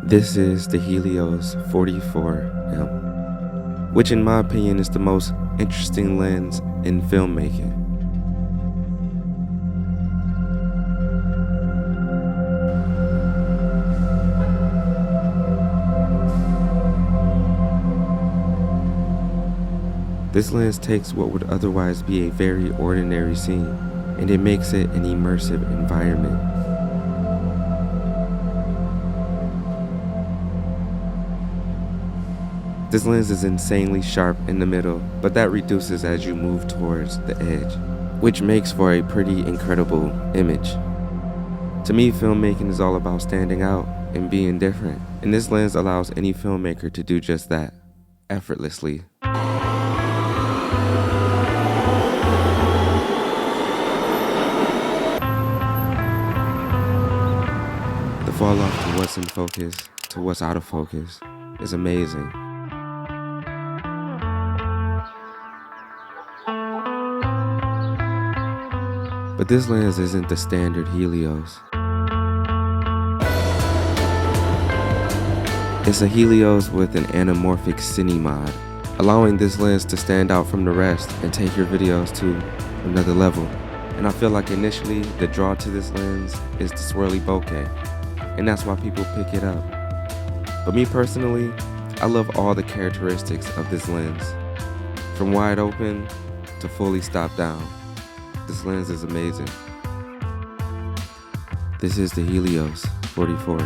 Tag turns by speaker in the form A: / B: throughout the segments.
A: This is the Helios 44M, which in my opinion is the most interesting lens in filmmaking. This lens takes what would otherwise be a very ordinary scene, and it makes it an immersive environment. This lens is insanely sharp in the middle, but that reduces as you move towards the edge, which makes for a pretty incredible image. To me, filmmaking is all about standing out and being different, and this lens allows any filmmaker to do just that, effortlessly. The fall off to what's in focus, to what's out of focus, is amazing. But this lens isn't the standard Helios. It's a Helios with an anamorphic cine mod, allowing this lens to stand out from the rest and take your videos to another level. And I feel like initially the draw to this lens is the swirly bokeh, and that's why people pick it up. But me personally, I love all the characteristics of this lens, from wide open to fully stopped down. This lens is amazing. This is the Helios 44M.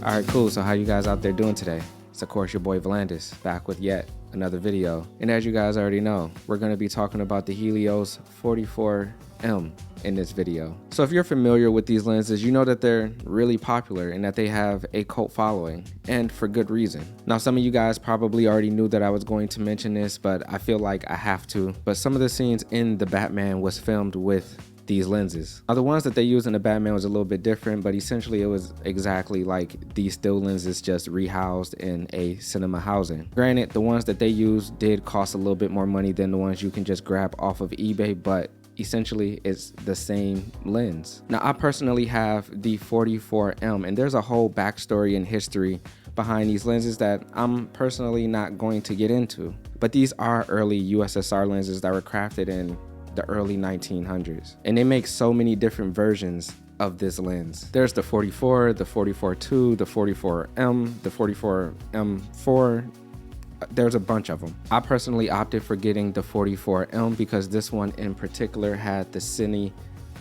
B: Alright, cool. So how you guys out there doing today? It's of course your boy Volandis, back with yet another video. And as you guys already know, we're going to be talking about the Helios 44M in this video. So if you're familiar with these lenses, you know that they're really popular and that they have a cult following, and for good reason. Now, some of you guys probably already knew that I was going to mention this, but I feel like I have to. But some of the scenes in The Batman was filmed with these lenses. Now, the ones that they used in The Batman was a little bit different, but essentially it was exactly like these still lenses, just rehoused in a cinema housing. Granted, the ones that they used did cost a little bit more money than the ones you can just grab off of eBay, but essentially it's the same lens. Now, I personally have the 44M, and there's a whole backstory and history behind these lenses that I'm personally not going to get into. But these are early USSR lenses that were crafted in the early 1900s, and they make so many different versions of this lens. There's the 44, the 44-2, the 44M, the 44M4. There's a bunch of them. I personally opted for getting the 44M because this one in particular had the cine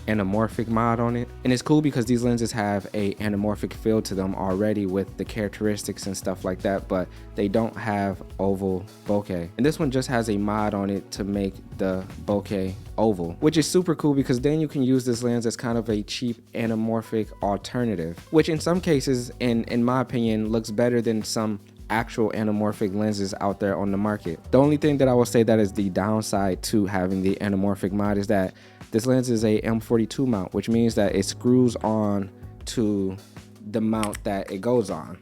B: anamorphic mod on it, and it's cool because these lenses have a anamorphic feel to them already with the characteristics and stuff like that, but they don't have oval bokeh, and this one just has a mod on it to make the bokeh oval, which is super cool because then you can use this lens as kind of a cheap anamorphic alternative, which in some cases, in my opinion, looks better than some actual anamorphic lenses out there on the market. The only thing that I will say that is the downside to having the anamorphic mod is that this lens is a M42 mount, which means that it screws on to the mount that it goes on,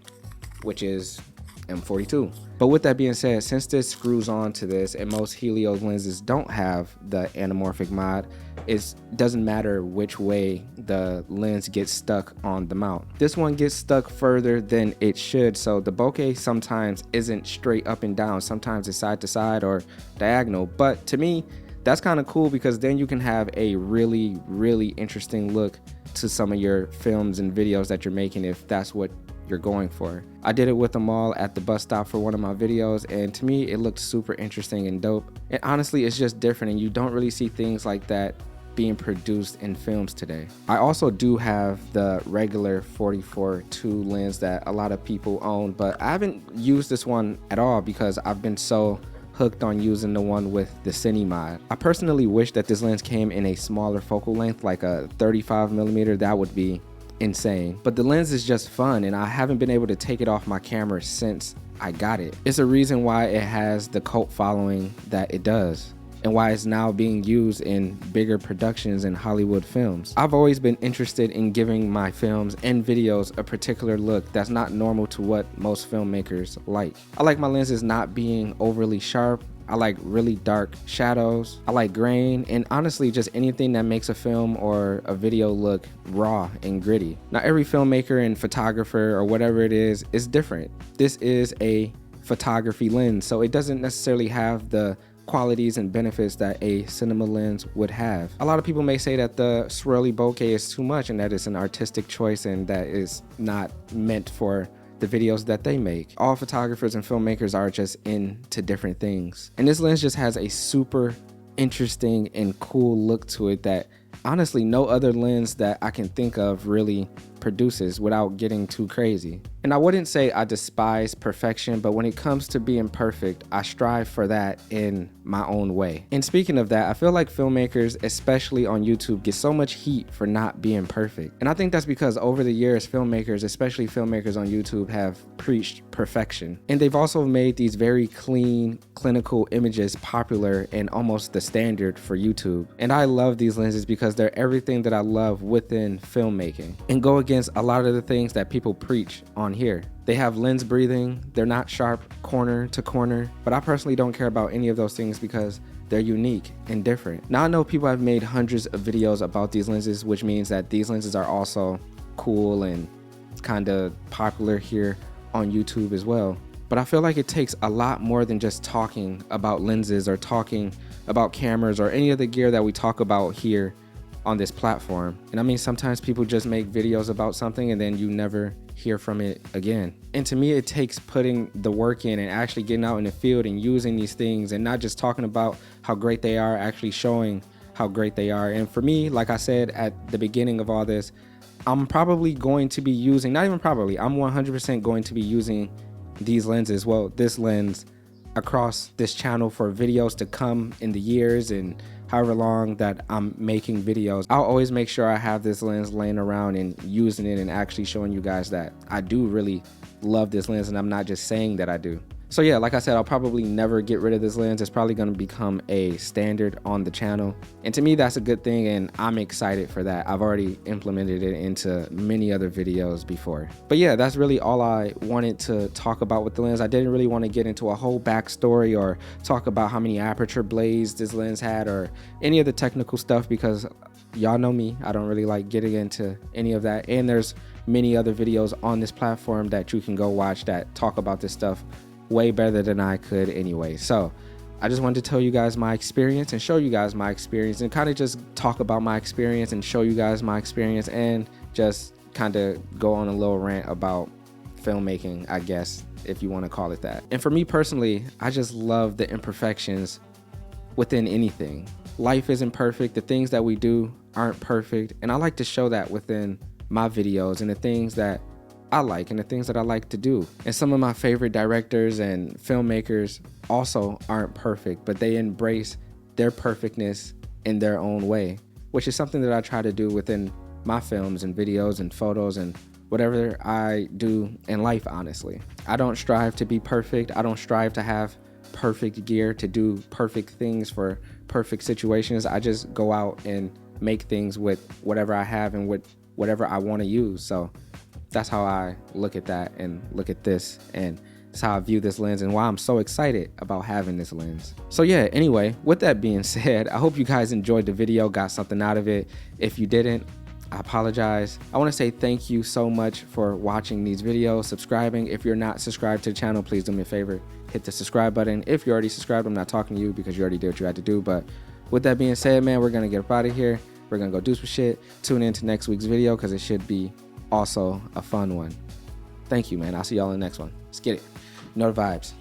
B: which is M42. But with that being said, since this screws on to this and most Helios lenses don't have the anamorphic mod, it doesn't matter which way the lens gets stuck on the mount. This one gets stuck further than it should, so the bokeh sometimes isn't straight up and down. Sometimes it's side to side or diagonal, but to me, that's kind of cool because then you can have a really, really interesting look to some of your films and videos that you're making if that's what you're going for. I did it with them all at the bus stop for one of my videos, and to me it looked super interesting and dope. And honestly, it's just different, and you don't really see things like that being produced in films today. I also do have the regular 44-2 lens that a lot of people own, but I haven't used this one at all because I've been so hooked on using the one with the cine mod. I personally wish that this lens came in a smaller focal length, like a 35mm. That would be insane. But the lens is just fun, and I haven't been able to take it off my camera since I got it. It's a reason why it has the cult following that it does, and why it's now being used in bigger productions in Hollywood films. I've always been interested in giving my films and videos a particular look that's not normal to what most filmmakers like. I like my lenses not being overly sharp. I like really dark shadows. I like grain, and honestly just anything that makes a film or a video look raw and gritty. Now every filmmaker and photographer or whatever it is different. This is a photography lens, so it doesn't necessarily have the qualities and benefits that a cinema lens would have. A lot of people may say that the swirly bokeh is too much and that it's an artistic choice and that is not meant for the videos that they make. All photographers and filmmakers are just into different things. And this lens just has a super interesting and cool look to it that honestly no other lens that I can think of really produces without getting too crazy. And I wouldn't say I despise perfection, but when it comes to being perfect, I strive for that in my own way. And speaking of that, I feel like filmmakers, especially on YouTube, get so much heat for not being perfect. And I think that's because over the years, filmmakers, especially filmmakers on YouTube, have preached perfection. And they've also made these very clean, clinical images popular and almost the standard for YouTube. And I love these lenses because they're everything that I love within filmmaking and go against a lot of the things that people preach on here. They have lens breathing, they're not sharp corner to corner, but I personally don't care about any of those things because they're unique and different. Now I know people have made hundreds of videos about these lenses, which means that these lenses are also cool and kind of popular here on YouTube as well. But I feel like it takes a lot more than just talking about lenses or talking about cameras or any of the gear that we talk about here on this platform. And I mean, sometimes people just make videos about something and then you never hear from it again. And to me, it takes putting the work in and actually getting out in the field and using these things and not just talking about how great they are, actually showing how great they are. And for me, like I said at the beginning of all this, I'm probably going to be using, not even probably, I'm 100% going to be using these lenses, well, this lens across this channel for videos to come in the years and however long that I'm making videos. I'll always make sure I have this lens laying around and using it and actually showing you guys that I do really love this lens and I'm not just saying that I do. So yeah, like I said, I'll probably never get rid of this lens. It's probably going to become a standard on the channel. And to me, that's a good thing. And I'm excited for that. I've already implemented it into many other videos before. But yeah, that's really all I wanted to talk about with the lens. I didn't really want to get into a whole backstory or talk about how many aperture blades this lens had or any of the technical stuff because y'all know me. I don't really like getting into any of that. And there's many other videos on this platform that you can go watch that talk about this stuff way better than I could anyway. So I just wanted to tell you guys my experience and show you guys my experience and kind of just talk about my experience and show you guys my experience and just kind of go on a little rant about filmmaking, I guess, if you want to call it that. And for me personally, I just love the imperfections within anything. Life isn't perfect. The things that we do aren't perfect. And I like to show that within my videos and the things that I like and the things that I like to do. And some of my favorite directors and filmmakers also aren't perfect, but they embrace their perfectness in their own way, which is something that I try to do within my films and videos and photos and whatever I do in life, honestly. I don't strive to be perfect. I don't strive to have perfect gear to do perfect things for perfect situations. I just go out and make things with whatever I have and with whatever I want to use. So that's how I look at that and look at this, and that's how I view this lens and why I'm so excited about having this lens. So yeah, anyway, with that being said, I hope you guys enjoyed the video, got something out of it. If you didn't, I apologize. I want to say thank you so much for watching these videos, subscribing. If you're not subscribed to the channel, please do me a favor, hit the subscribe button. If you're already subscribed, I'm not talking to you because you already did what you had to do. But with that being said, man, we're going to get up out of here. We're going to go do some shit. Tune in to next week's video because it should be also a fun one. Thank you, man. I'll see y'all in the next one. Let's get it. You know the vibes.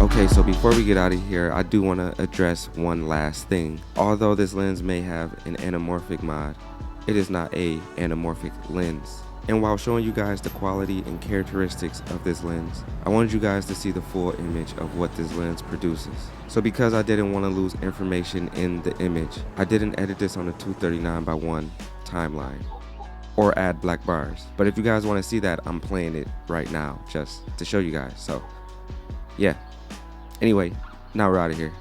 A: Okay, so before we get out of here, I do want to address one last thing. Although this lens may have an anamorphic mod, it is not a anamorphic lens. And while showing you guys the quality and characteristics of this lens, I wanted you guys to see the full image of what this lens produces. So because I didn't want to lose information in the image, I didn't edit this on a 239:1 timeline or add black bars. But if you guys want to see that, I'm playing it right now just to show you guys. So yeah. Anyway, now we're out of here.